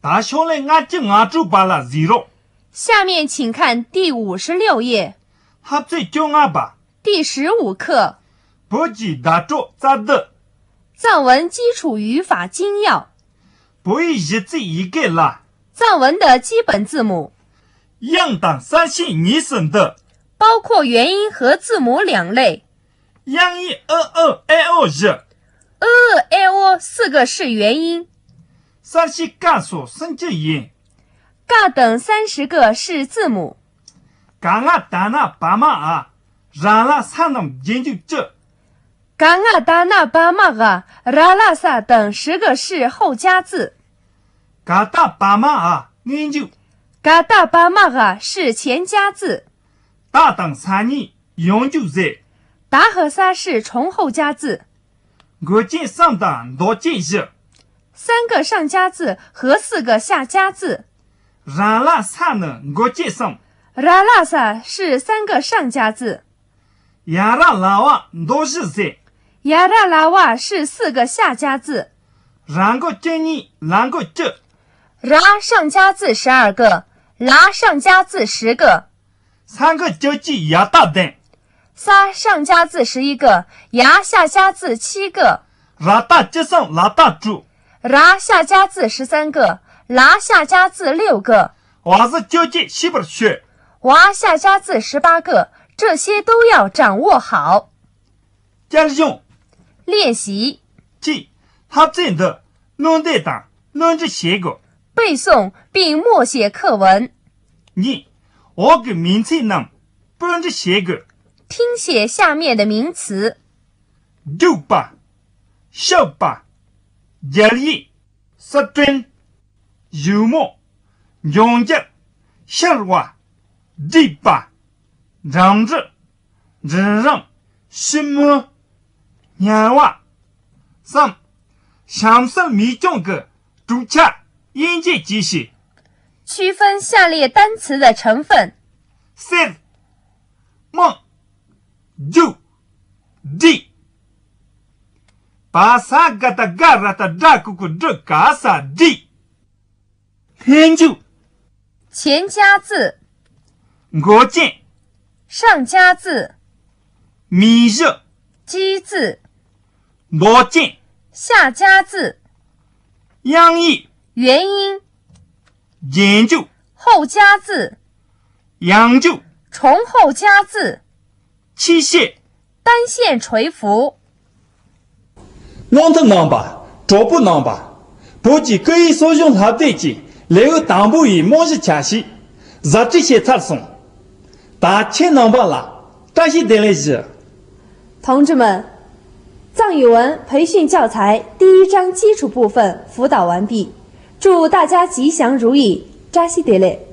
大兄嘞，俺就俺住罢了0。下面请看第56页。他最叫俺吧。第15课。不记大着咋的？藏文基础语法精要。不一字一个啦。藏文的基本字母。应当3系2声的。包括元音和字母2类。音一2日。4个是元音。3系干数声字音。嘎等30个是字母。嘎啊达那巴马啊，让了3能研究这。嘎啊达那巴马啊，拉拉萨等10个是后加字。嘎达巴马啊，研究。嘎达巴马啊是前加字。大等3年永久在。达和萨是重后加字。我见上当多见日。3个上加字和4个下加字。让了3能我见上。拉拉萨是3个上加字。亚拉拉瓦多是在。亚拉拉瓦是4个下加字。然个今年然个这。拉上加字12个，拉上加字10个。3个交际也大等。撒上加字11个，牙下加字7个。拉大接上拉大住。拉下加字13个，拉下加字6个。我是交际西边学。娃下加字18个，这些都要掌握好。加用。练习。即他真的弄得当弄着写个。背诵并默写课文。你我给名词能不用着写个。听写下面的名词。就吧，小吧，热力，杀菌，幽默，容积，笑话，地吧，让着，忍让，什么，年话，3享受迷中个主恰音节机器。区分下列单词的成分。4梦就地把3个的嘎拉的大姑姑这嘎萨地研究。前加字。我见。上加字。米热。基字。我见。下加字。央意。元音。研究。后加字。研究。重后加字。器械。单线垂浮。弄的能吧，找不能吧，不仅可以所用它对接，然后当不以模式强势，让这些特送，但钱能吧啦，这些得来是。同志们，藏语文培训教材第1章基础部分辅导完毕，祝大家吉祥如意，扎西德勒。